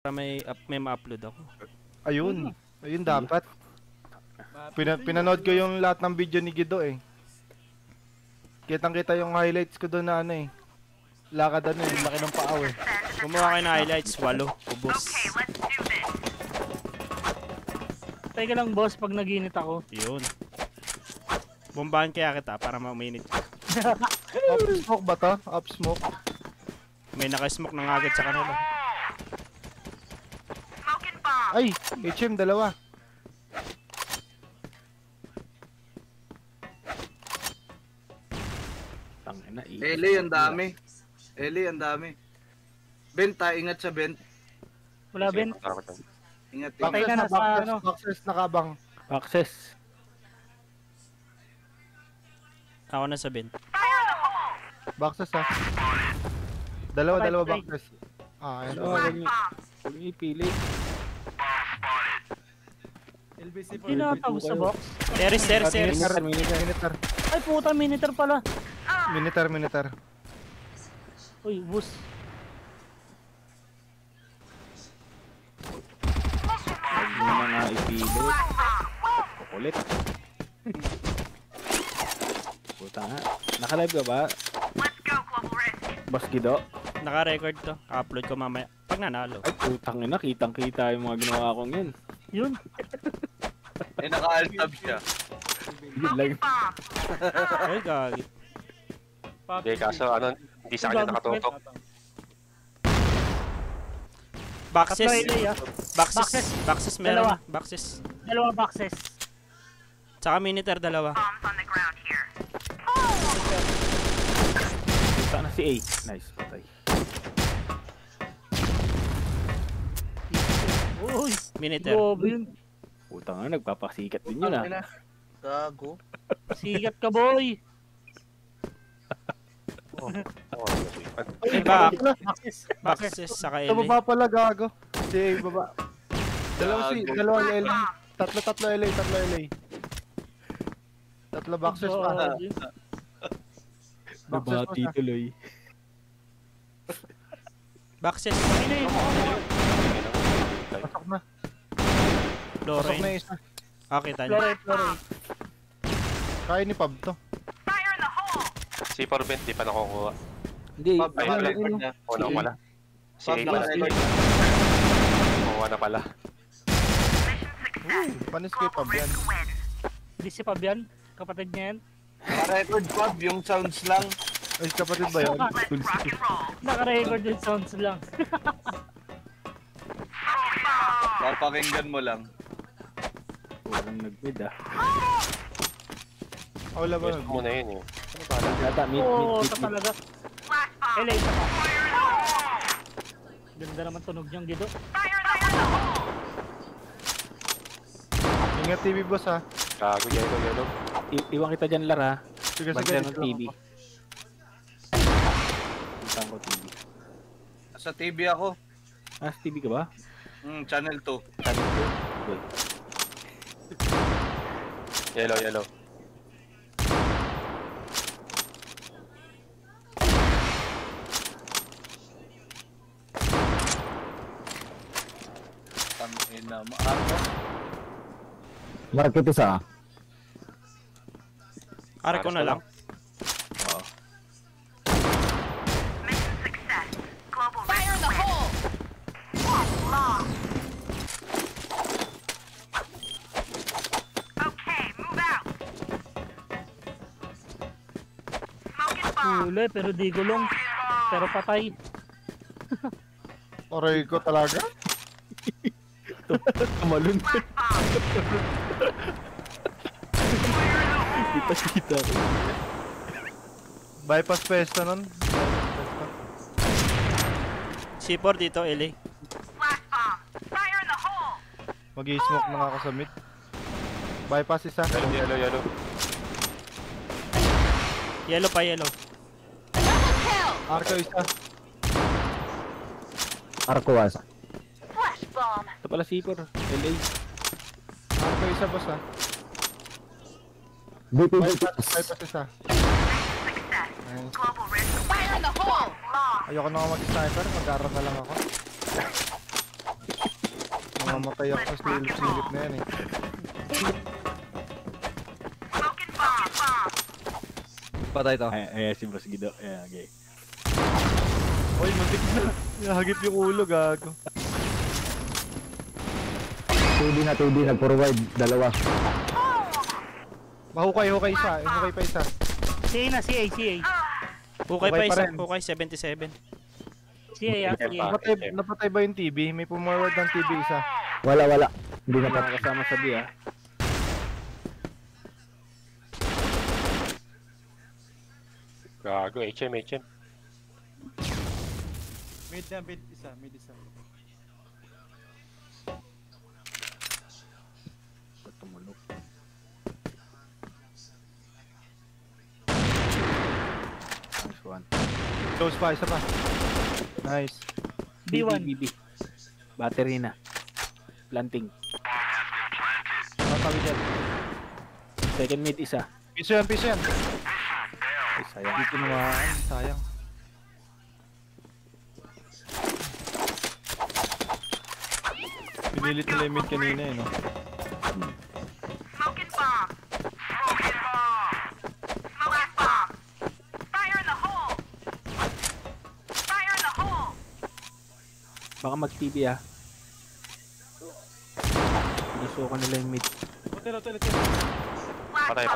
Para may ma-upload ako. Ayun. Ayun dapat. Pinanood ko yung lahat ng video ni Guido eh. Kitang-kita yung highlights ko doon na ano eh. Lakad ano eh, laki ng paaw eh. Gumawa kayo ng highlights, 8, ubos. Teka lang boss, pag naginit ako. Yun. Bombahan kaya kita para ma-minute. Up smoke ba to? Up smoke. May naka-smoke ng agad sa kanila. Ay! HM, dalawa. Tangina, Eli, ang dami. Eli, ang dami. Benta, ingat sa bent. Wala Ben. Ingat, Patay ingat. na nasa ano. Boxes nakabang. Access. Ako na sa bin. Boxes ha. Dalawa Patay. boxes. Ah, ayun. Huwag niyo ipili. Sino natawag sa box? Teres. Minitar. Ay puta, minitor pala. Minitar. Uy, bus. Huwag niyo mga ipili. Kukulit. Puta nga. Naka-live ka ba? Boss Guido? Naka-record to. Upload ko mamaya. Pag nanalo. Ay, putang ina. Kitang-kita yung mga ginawa kong yun. Yun. Eh, naka-altab siya. Yun lang. Ay, gagi. Hindi, kaso ano, hindi sa kanya nakatutok. Boxes. Tatlo Eli, ah. Boxes meron. Dalawa. Boxes. Dalawa boxes. Tsaka minitor, dalawa. Puta na si A. Nice, patay. Uy, Minitor. gobe yun. Puta nga, nagpapasikat din yun ah. Gago. Sigat ka boy. Iba, Boxes. boxes saka Sa LA. baba pala gago. Si baba. Dalawa LA. Tatlo LA. Tatlo boxes pa. Gobe. Boxes Nabati pa. tuloy. Boxes. Ano yun? Pasok na. Pasok Lorraine. na isa. Okay, tayo. Flore. Kaya ni Pab to. Si Forbent, di pa nakukuha. Hindi, Pab, Ay, naka-record na. Una ko pala. Si Pab, A naka-record. nakukuha na pala. Panis kay Pab yan. Hindi si Fabian. Kapatid niya yan. Naka-record, Pab, yung sounds lang. Ay, kapatid ba yun? Naka-record yung sounds lang. Papakinggan mo lang. walang nag-mid ah. Wala ba? Yes, muna yun eh. Yata, mid. Oo, ito talaga. LA isa pa. Ganda naman tunog niyang Guido. Ingat TV boss ha. Gago, yellow. Iwan kita dyan, Lara. Sige. Bagyan ng TV. Iwan ko TV. Sa TV ako. Ah, sa TV ka ba? Channel 2. Channel 2. Good. Yellow. Tangin na. Maarko. Market isa. Are ko na lang. Oo. Fire in the hole! Huli, pero di gulong. Pero patay. Oray ko talaga. Kamalun. Kita. Bypass pesto nun. C4 dito, LA. Mag-i-smoke na nga ako sa mid. Bypass isa. Yellow. Yellow pa, yellow. Double kill! Arco isa. Arkuas. Flash bomb! Ito pala C4. LA. Arco isa boss ha. BP Bypass isa. Nice. Fire in the hole! Ayoko na ako mag-sniper, mag-aaral na lang ako. Mamatay ako sa silip na yan eh. Patay to. Ay, si Boss Guido. Ayan, okay. Oy, muntik na. Nahagip yung ulo, gago. 2D na, forward, dalawa. Mahukay isa. Hukay pa isa. CA na, CA. Hukay pa Okay pa isa. rin. Hukay 77. CA, CA. Napatay ba yung TV? May pumaward ng TV isa. Wala. Hindi na pa. Kasama sa B, ah. Gago, HM. Mid isa. Tumulog. Nice one. Close pa, isa pa. Nice. B1. B. Battery na. Planting. Matawid yan. Second mid, isa. Piso yan. Ay, sayang. Dito naman. Sayang. Pinilit nila yung mid kanina eh, no? Smoking bomb. Smoking bomb. Smoking bomb. Fire in the hole. Fire in the hole. Baka mag-TV, ah. Pinusukan nila yung mid. Patay.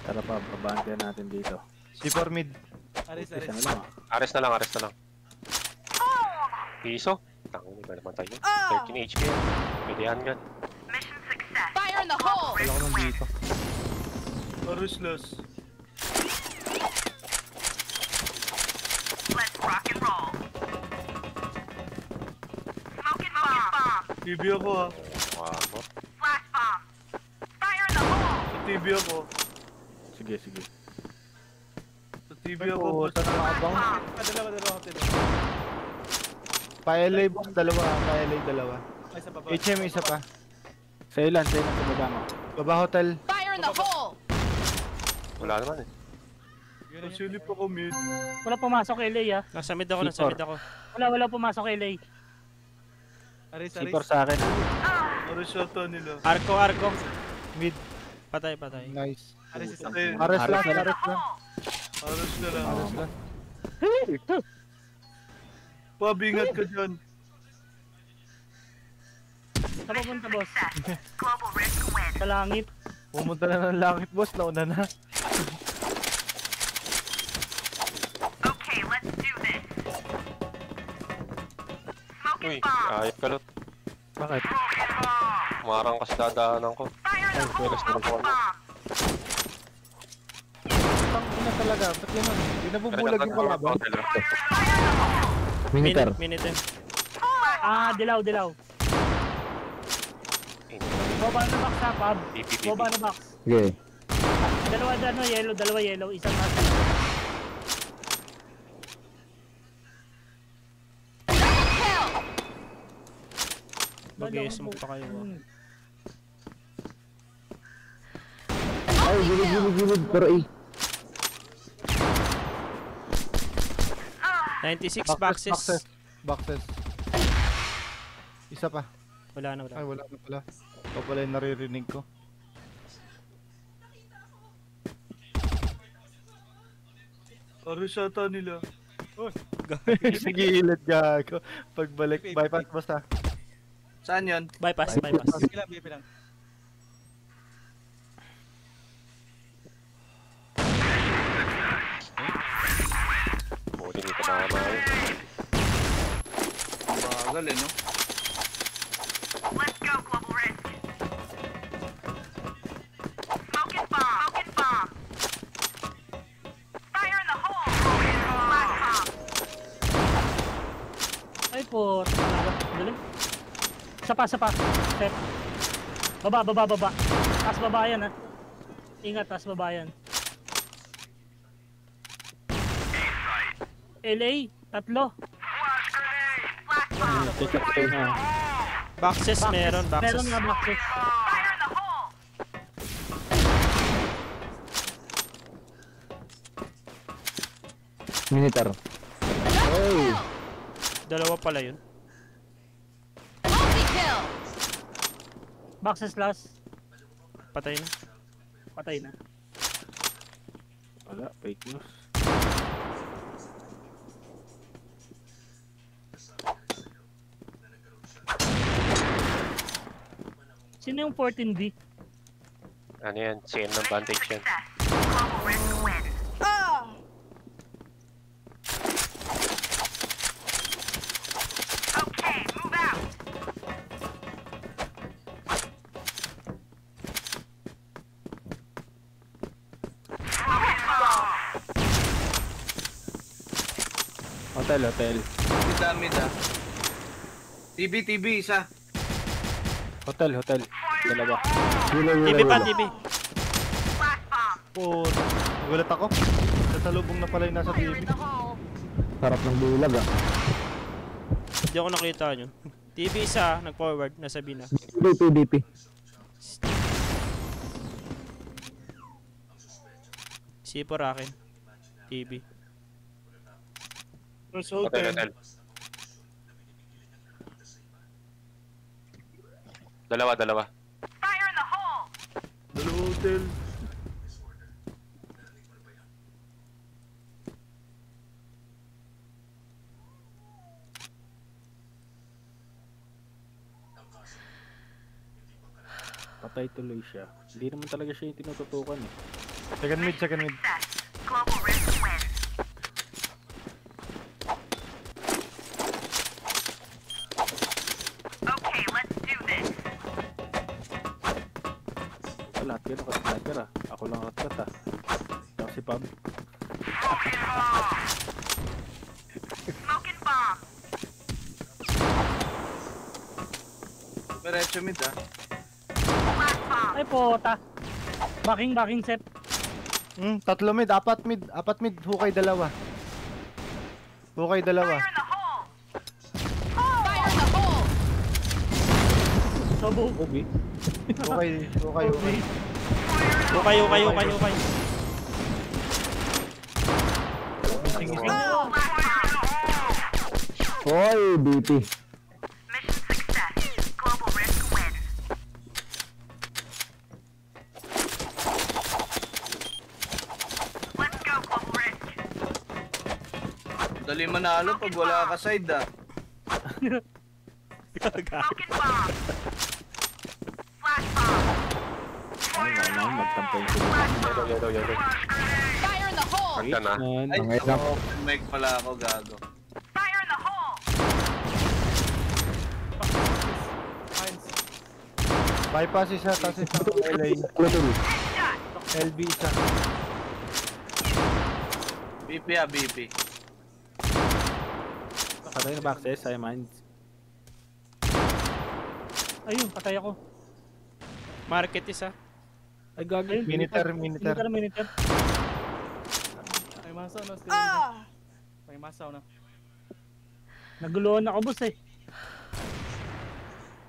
Tara pa, babantayan natin dito. C4 mid. Isa na lang, ah. Ares na lang. Piso? Tango, may naman tayo. 13 HP. Pwede yan. Mission success. Fire in the hole. Wala ko nang dito. Let's rock and roll. Smoking bomb. TV ako ha. Wow. Flash bomb. Fire in the hole. Sa TV ako. Sige. Sa TV ako. Sa nakabang. Pa-LA boss, dalawa. HM isa pa. Sa'yo lang sa baba mo. Baba hotel. Fire in the hole. Wala naman eh. Silip ako mid. Wala pumasok LA, ah. Nasa mid ako. Wala pumasok LA. C4 sa akin, ah. Arishota nila. Arco. Mid. Patay. Nice. Ares Ares lang. Ares na lang. Ares lang. Pabingat ka dyan. Saan papunta, boss? Global risk win. Sa langit. Pumunta na ng langit boss, nauna na. Okay, let's do this. Uy, Smoking bomb. ayop ka lot. Bakit? Smoking bomb. Umarang ka sa dadaanan ko. Fire in the hole. Meron Smoking ako. bomb. Tangina talaga, ba't ganun? Hindi nabubulag yung kalaban. Minitar. Minute. Ah, dilaw. Boba na box, ha, Pab. Boba na box. Sige. Dalawa yellow, isang nasa. Kill. Mag-i-smoke pa kayo. Ay, gilid. Pero eh. 96 boxes. Boxes. Isa pa. Wala na. Ay, wala na pala. Ito pala yung naririnig ko. Arishota nila. Sige, ilad gago. Pagbalik, bypass basta. Saan yun? Bypass. Buti dito nakamayo. Bagal eh, no? Let's go, global risk. Smoking bomb. Fire in the hole. Flash bomb. Ay po, talaga. Galing. Sapa. Step. Baba. Taas baba yan, ha. Ingat, taas baba yan. LA, tatlo. Flash bomb. Check up kayo na. Boxes meron, boxes. Meron nga boxes. Fire in the hole! Minitor. Hey! Dalawa pala yun. Multi-kill! Boxes last. Patay na. Patay na. Wala, fake news. Sino yung 14B? Ano yan? CM ng Vantage yan. Global risk wins. Okay, move out. Hotel. Dami da. TV, isa. Hotel. Dalawa. TV pa, TV. Flash bomb. Oh, nagulat ako. Sasalubong na pala yung nasa Fire TV. in the hole. Sarap ng bulag ah. Hindi ako nakita yun. TV isa, nag-forward, nasa B na. DP. C4 akin. TV. Hotel. Dalawa. Fire in the hole. Dalawa hotel. Patay tuloy siya. Hindi naman talaga siya yung tinututukan eh. Second mid. Success. Global risk wins. Okay, let's do this. Lahat yun nakasniper ah. Ako lang rakat ah. Tapos si Pab. Smoking bomb. Diretso mid ah. Flash bomb. Ay pota. Backing set. Tatlo mid, apat mid, hukay dalawa. Fire in the hole. Fire in the hole. Sabog. Obi. Hukay. Okay. Hoy, DP. Mission success. Global risk wins. Let's go, global risk. Dali manalo pag wala ka side ah. Smoking bomb. Flash bomb. Ay, wala. Magtampay sila. Yellow. Fire in the hole. Hagdan na. Ay, Ang hirap. open mic pala ako, gago. Fire in the hole. Bypass isa, tapos isa. LA. Lutul. Headshot. LB isa. BP ah, BP. Patay na boxes. Ay, mines. Ayun, patay ako. Market isa. Ay, gagi. Ayun, Minitor. Minitor. May masaw na. May masaw na. Naguluhan ako boss eh.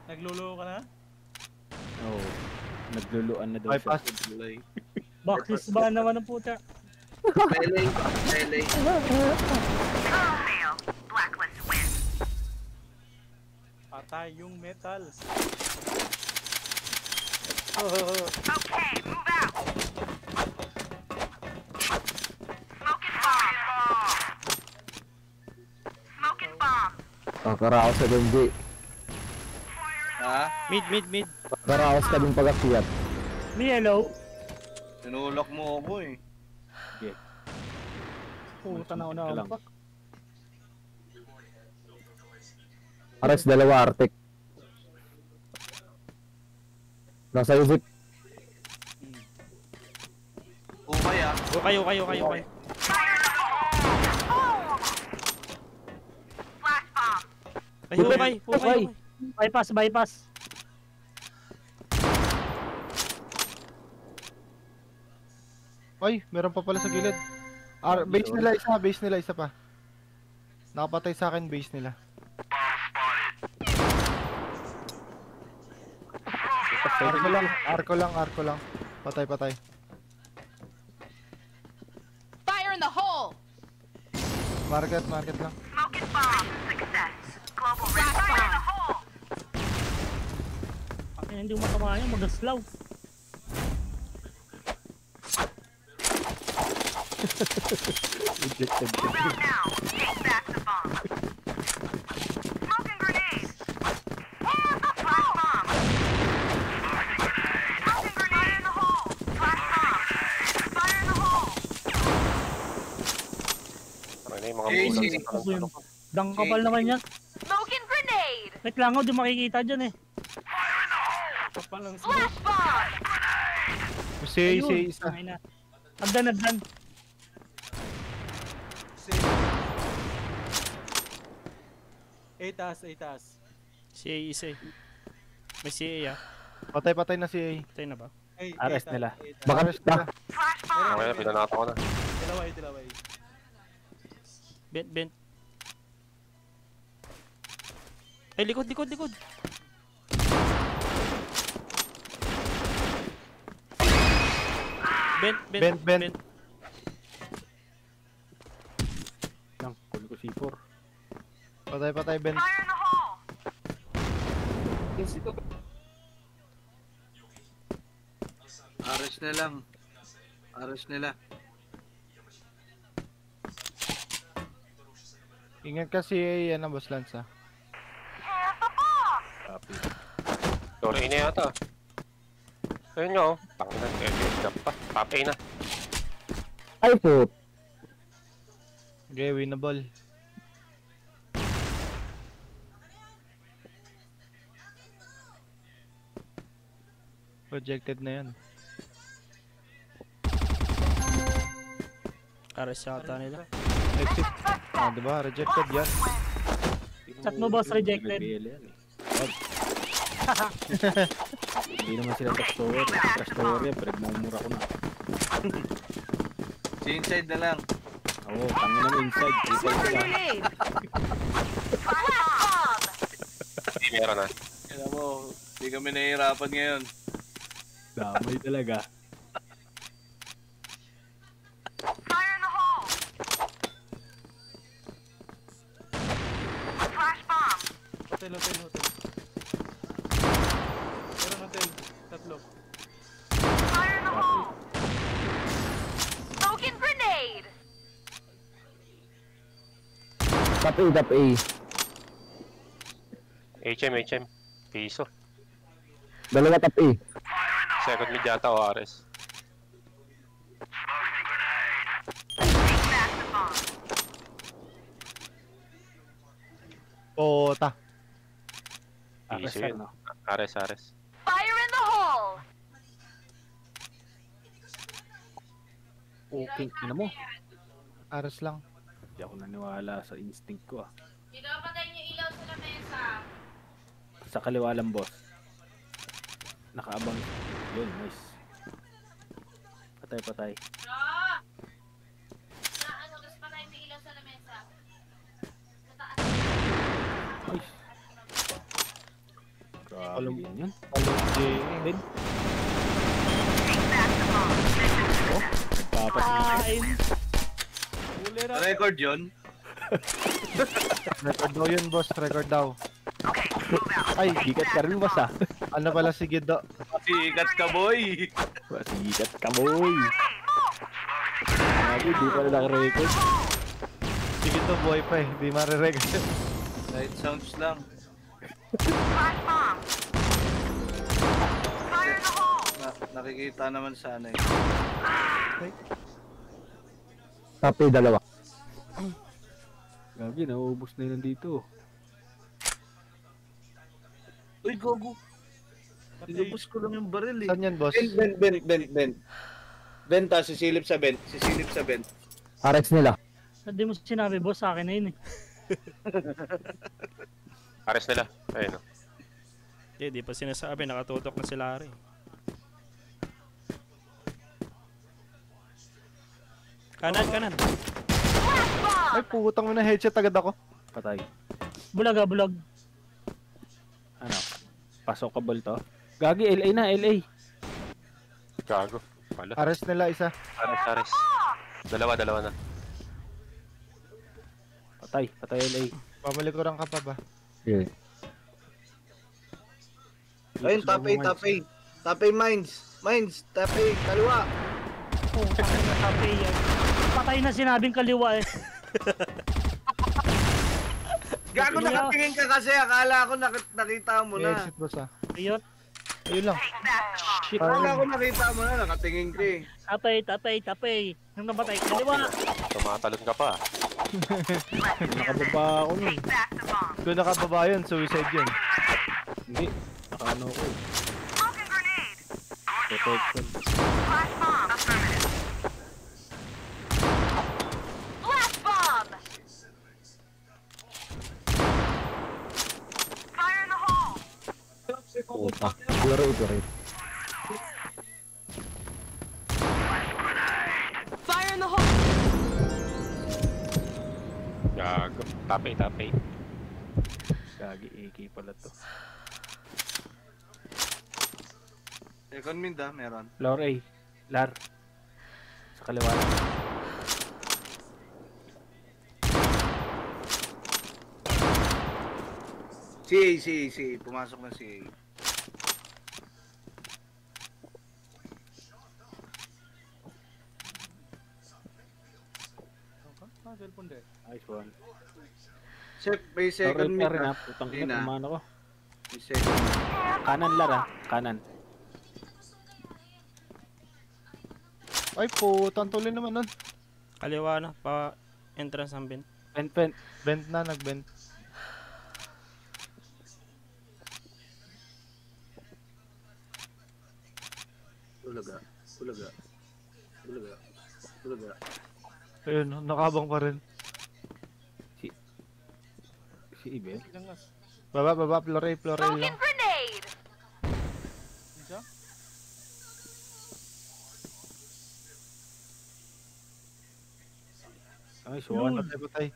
Nagluluho ka na? Oo. Nagluluan na daw siya. Bypass. Boxes ba naman ang puta? LA. Fail. Blacklist wins. Patay yung metal. Okay, move out. Smoking bomb. Smoking bomb. Kakaraos sa Benji. Ha? Mid. Kakaraos ka din pag-akyat. May yellow. Tinulok mo ako eh. Puta na Ka lang. pa. Ares, dalawa Arctic. Nasa Izip. Okay ah. Okay. Fire in the hole. Flash bomb. Ay, okay. Bypass. Ay, meron pa pala sa gilid. Base nila isa pa. Nakapatay sa akin base nila. Arko lang. Patay. Fire in the hole! Market lang. Smoking bomb. Success. Global ring. Fire in the hole! Ay, hindi mo matamaan yan, magaslaw. Ejected. Move out now. Take back the bomb. Smoking grenade. Flash bomb. Smoking grenade in the hole. Flash bomb. Fire in the hole. Parang na yung mga Easy. bulan sa Ano yun? Dangkapal naman yan. Smoking grenade. Wait lang ako, di makikita dyan eh. Kapal lang Flash bomb. Si Ayun, isa. tangina. Agdan. A taas. CA isa eh. May CA ah. Patay na si A. Patay na ba? Ay, Ares A taas, nila. A taas. Baka pa. Flash bomb. Okay na, pinanata ko na. Dalawa. Bent. Ay, likod. Bent. Lang, kunin ko C4. Patay, Ben. Fire in the hole. Ares nila. Ingat ka si A, yan ang boss Lance ah. Here's the bomb. Copy. Sorry na yata. Ayun nyo, panginan. Pa. Top A na. Ay po. Okay, winnable. Projected na yan. Ares yata nila. Exit. Diba? Rejected yan. Chat mo, boss, rejected. BL yan eh. Hindi naman sila trash tower yan, pero nagmumura ko na. Si inside na lang. Oo, tangin ng inside. Inside ko lang. Grenade. Flash bomb. Hindi meron na. Alam mo, hindi kami nahihirapan ngayon. Damay talaga. Fire in the hole. Flash bomb. Hotel. Meron hotel. Tatlo. Fire in the hole. Smoking grenade. Top A. HM. Piso. Dalawa top A. Second mid yata o Ares. Take back the bomb. Pota. Ares Piso yun. no? Ares. Fire in the hole. Okay, ina mo. Aras lang. Hindi ako naniwala sa instinct ko ah. Dito patayin yung ilaw sa lamesa. Sa kaliwa lang, boss. Nakaabang. Yun, nice. Patay. Tapos patayin yung ilaw sa lamesa. Sa taas. Nice. Grabe yun. Palog J. Then, Take back the bomb. papasin. Huli na. Record yun. Record daw yun, boss. Record daw. Ay, sikat ka rin, boss ah. Ano pala si Gido? Sikat ka, boy. Sikat ka, boy. Grabe, di pa na naka-record. Si Gido buhay pa eh. Di marirecord. Light sounds lang. Flash bomb. Fire in the hole. Nakikita naman sana eh. Top A, dalawa. Grabe, nauubos na yun dito. Uy, gogo. Ilubos ko lang yung baril eh. Saan yan, boss? Ben. Benta, sisilip sa vent. Arex nila. Hindi mo sinabi, boss, sa akin na yun eh. Ares nila. Ayun o. Di pa sinasabi. Nakatutok na sila rin. Kanan. Flash bomb. Ay, putang mo na headshot agad ako. Patay. Bulag. Ano? Pasokable to? Gagi, LA na, LA. Gago. Wala. Ares nila isa. Ares. Dalawa na. Patay LA. Pamalikuran ka pa ba? Okay. Ayun, top A mines. Mines, top A, kaliwa. Oh, tapay yan. Patay na sinabing kaliwa eh. Gago, nakatingin ka kasi. Akala ko nakita mo May na. exit boss ah. Ayot. Ayun lang. Shit. Akala ko nakita mo na. Nakatingin ka eh. Tapay. Nung namatay, kaliwa. Tumatalon ka pa. Nakababa ako nun. Back the bomb. Kung nakababa yun, suicide yun. Hindi. Nakaano ko. Smoking grenade. Protection. Flash bomb. Affirmative. Flash bomb. Fire in the hole. Puta. Laro. Fire in the hole. Gago. Tapay. Gagi, AK pala to. Second mid ah, meron. Floor A. Lar. Sa kaliwa. CA. Pumasok na CA. Cellphone din. Nice one. Chef, may Floor A second mid pa rin ha. ah. Putang Hindi ina, na. tumahan ako. May second mid. Kanan Lar ha. Kanan. Ay putang tuloy naman nun. Kaliwa na, pa entrance ng bin. Pen. Bent na, nagbent. Ulaga. Ayun, nakabang pa rin. Si Ibe. Langas. Baba, floor A lang. Smoking grenade. Isa? Nice one. Patay.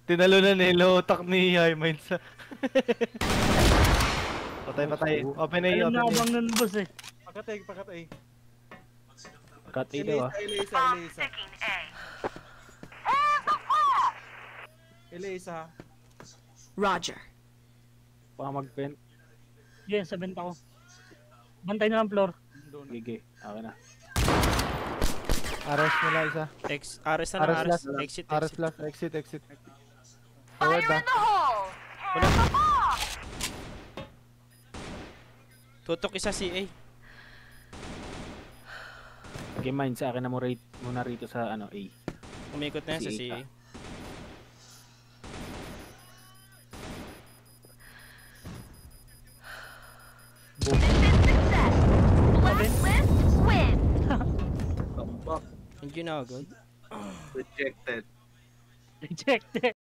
Tinalunan eh, low attack ni High Minds. Patay. Open A, Alam na open A. abang nun boss eh. Pakatay. Cut A daw ha. Bomb sticking A. Hold the fort. Isa. Roger. Baka mag-pen. Yan, sa benta ko. Bantay na lang floor. Doon. Gigi. Okay na. Ares nila isa. Ares na lang, Ares. Exit. Ares last, exit. Fire Forward ah. in the hole. Hold the bomb. Tutok isa CA. Game mine sa akin na mo rate muna rito sa ano A. Umikot na yan sa CA CA. Success. Blacklist win. Hindi na agad. Rejected. Rejected.